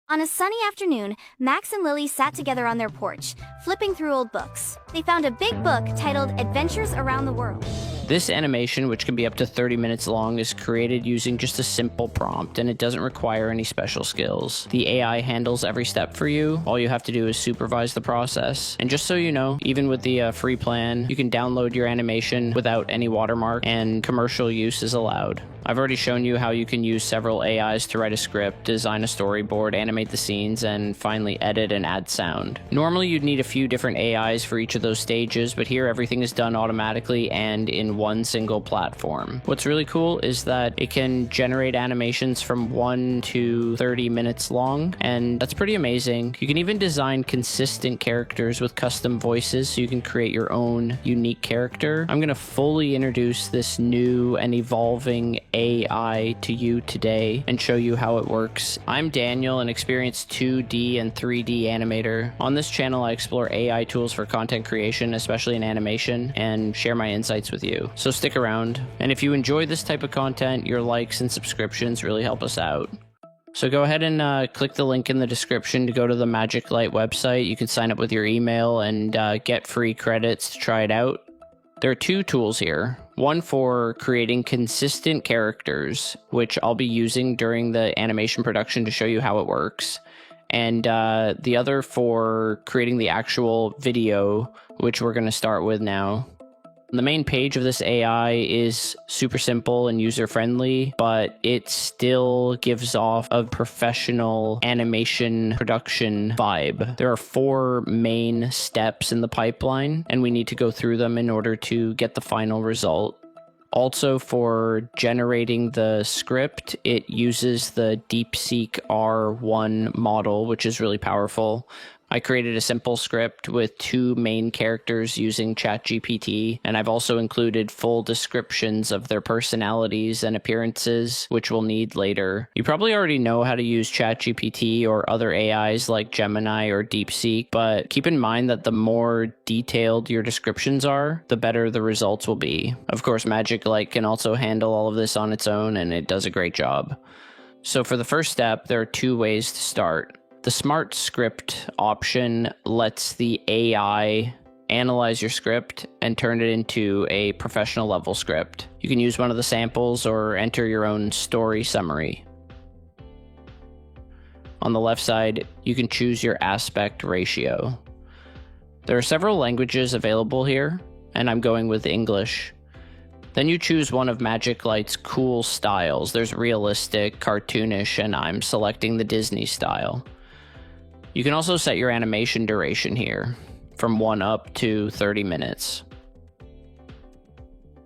On a sunny afternoon, Max and Lily sat together on their porch, flipping through old books. They found a big book titled Adventures Around the World. This animation, which can be up to 30 minutes long, is created using just a simple prompt, and it doesn't require any special skills. The AI handles every step for you. All you have to do is supervise the process. And just so you know, even with the free plan, you can download your animation without any watermark, and commercial use is allowed. I've already shown you how you can use several AIs to write a script, design a storyboard, animate the scenes, and finally edit and add sound. Normally you'd need a few different AIs for each of those stages, but here everything is done automatically and in one single platform. What's really cool is that it can generate animations from 1 to 30 minutes long, and that's pretty amazing. You can even design consistent characters with custom voices, so you can create your own unique character. I'm going to fully introduce this new and evolving AI to you today and show you how it works. I'm Daniel, an experienced 2D and 3D animator. On this channel, I explore AI tools for content creation, especially in animation, and share my insights with you. So stick around. And if you enjoy this type of content, your likes and subscriptions really help us out. So go ahead and click the link in the description to go to the Magic Light website. You can sign up with your email and get free credits to try it out. There are two tools here. One for creating consistent characters, which I'll be using during the animation production to show you how it works. And the other for creating the actual video, which we're going to start with now. The main page of this AI is super simple and user-friendly, but it still gives off a professional animation production vibe. There are 4 main steps in the pipeline, and we need to go through them in order to get the final result. Also, for generating the script, it uses the DeepSeek R1 model, which is really powerful. I created a simple script with 2 main characters using ChatGPT, and I've also included full descriptions of their personalities and appearances, which we'll need later. You probably already know how to use ChatGPT or other AIs like Gemini or DeepSeek, but keep in mind that the more detailed your descriptions are, the better the results will be. Of course, Magic Light can also handle all of this on its own, and it does a great job. So for the first step, there are 2 ways to start. The Smart Script option lets the AI analyze your script and turn it into a professional level script. You can use one of the samples or enter your own story summary. On the left side, you can choose your aspect ratio. There are several languages available here, and I'm going with English. Then you choose one of Magic Light's cool styles. There's realistic, cartoonish, and I'm selecting the Disney style. You can also set your animation duration here, from 1 up to 30 minutes.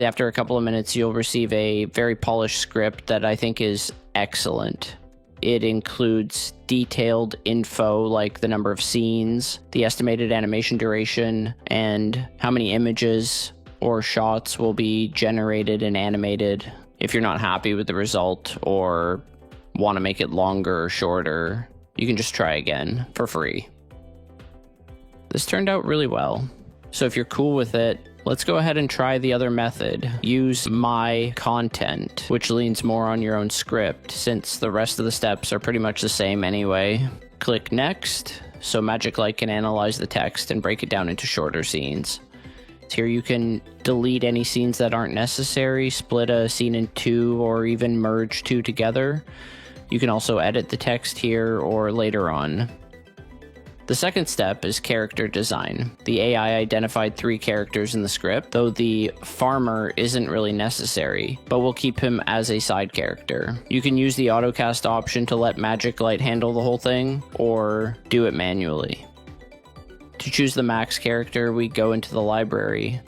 After a couple of minutes, you'll receive a very polished script that I think is excellent. It includes detailed info like the number of scenes, the estimated animation duration, and how many images or shots will be generated and animated. If you're not happy with the result or want to make it longer or shorter, you can just try again for free. This turned out really well. So if you're cool with it, let's go ahead and try the other method. Use My Content, which leans more on your own script, since the rest of the steps are pretty much the same anyway. Click Next, so Magic Light can analyze the text and break it down into shorter scenes. Here you can delete any scenes that aren't necessary, split a scene in 2, or even merge 2 together. You can also edit the text here or later on. The second step is character design. The AI identified 3 characters in the script, though the farmer isn't really necessary, but we'll keep him as a side character. You can use the AutoCast option to let Magic Light handle the whole thing, or do it manually. To choose the max character, we go into the library.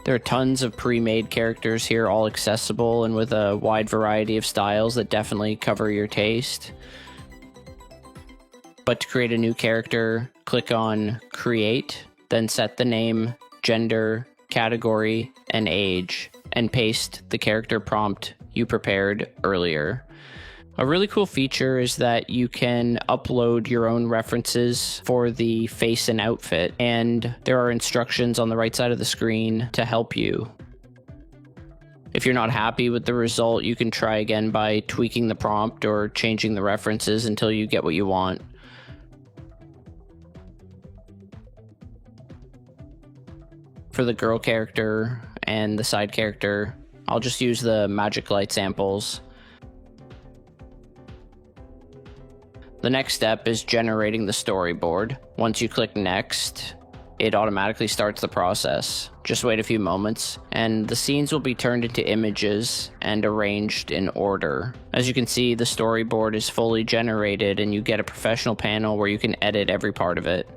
There are tons of pre-made characters here, all accessible and with a wide variety of styles that definitely cover your taste. But to create a new character, click on Create, then set the name, gender, category, and age, and paste the character prompt you prepared earlier. A really cool feature is that you can upload your own references for the face and outfit, and there are instructions on the right side of the screen to help you. If you're not happy with the result, you can try again by tweaking the prompt or changing the references until you get what you want. For the girl character and the side character, I'll just use the magic light samples. The next step is generating the storyboard. Once you click next, it automatically starts the process. Just wait a few moments, and the scenes will be turned into images and arranged in order. As you can see, the storyboard is fully generated, and you get a professional panel where you can edit every part of it.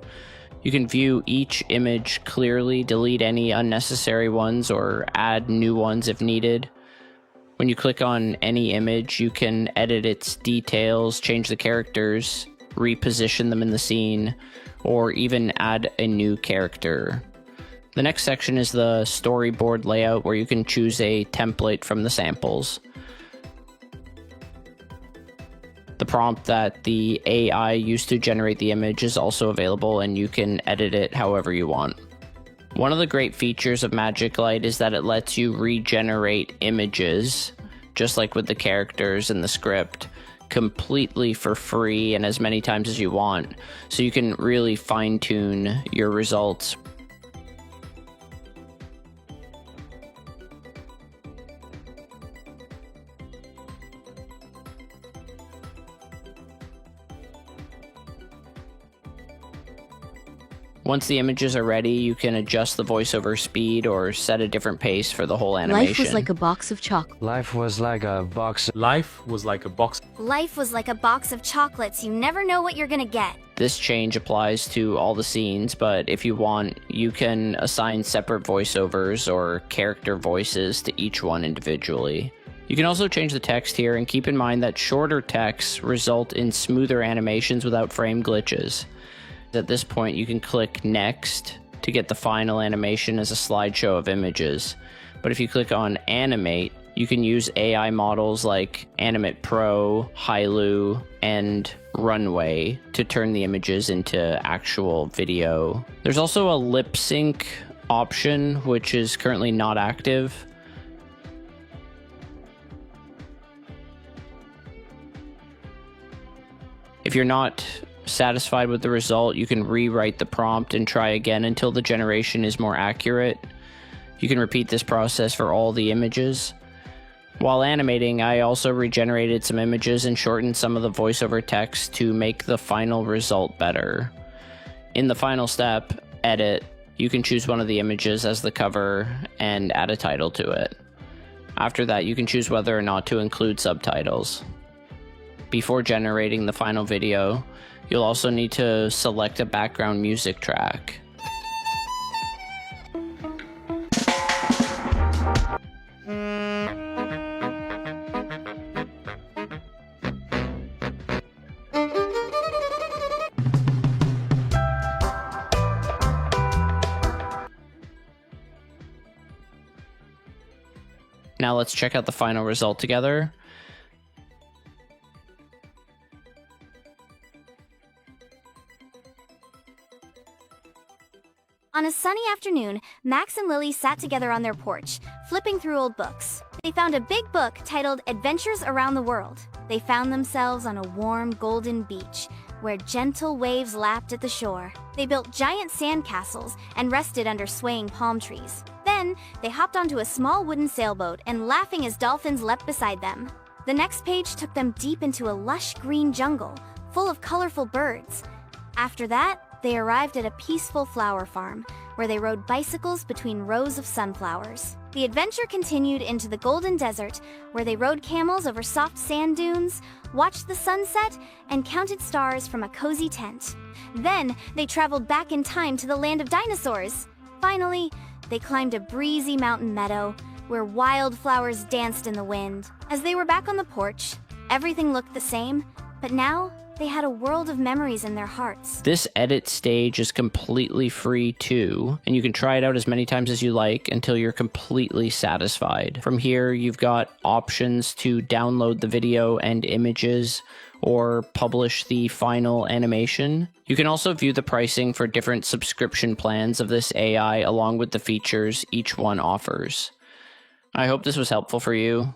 You can view each image clearly, delete any unnecessary ones, or add new ones if needed. When you click on any image, you can edit its details, change the characters, reposition them in the scene, or even add a new character. The next section is the storyboard layout, where you can choose a template from the samples. The prompt that the AI used to generate the image is also available, and you can edit it however you want. One of the great features of Magic Light is that it lets you regenerate images, just like with the characters in the script, completely for free and as many times as you want, so you can really fine-tune your results. Once the images are ready, you can adjust the voiceover speed or set a different pace for the whole animation. Life was like a box of chocolate. Life was like a box. Life was like a box. Life was like a box of chocolates. You never know what you're gonna get. This change applies to all the scenes, but if you want, you can assign separate voiceovers or character voices to each one individually. You can also change the text here, and keep in mind that shorter texts result in smoother animations without frame glitches. At this point, you can click Next to get the final animation as a slideshow of images. But if you click on Animate, you can use AI models like Animate Pro, Hailu, and Runway to turn the images into actual video. There's also a lip sync option, which is currently not active. If you're not satisfied with the result, you can rewrite the prompt and try again until the generation is more accurate. You can repeat this process for all the images. While animating, I also regenerated some images and shortened some of the voiceover text to make the final result better. In the final step, Edit, you can choose one of the images as the cover and add a title to it. After that, you can choose whether or not to include subtitles. Before generating the final video, you'll also need to select a background music track. Now let's check out the final result together. On a sunny afternoon, Max and Lily sat together on their porch, flipping through old books. They found a big book titled Adventures Around the World. They found themselves on a warm, golden beach, where gentle waves lapped at the shore. They built giant sand castles and rested under swaying palm trees. Then, they hopped onto a small wooden sailboat and laughing as dolphins leapt beside them. The next page took them deep into a lush green jungle, full of colorful birds. After that, they arrived at a peaceful flower farm, where they rode bicycles between rows of sunflowers. The adventure continued into the Golden Desert, where they rode camels over soft sand dunes, watched the sunset, and counted stars from a cozy tent. Then, they traveled back in time to the land of dinosaurs. Finally, they climbed a breezy mountain meadow, where wildflowers danced in the wind. As they were back on the porch, everything looked the same, but now, they had a world of memories in their hearts. This edit stage is completely free too, and you can try it out as many times as you like until you're completely satisfied. From here, you've got options to download the video and images or publish the final animation. You can also view the pricing for different subscription plans of this AI along with the features each one offers. I hope this was helpful for you.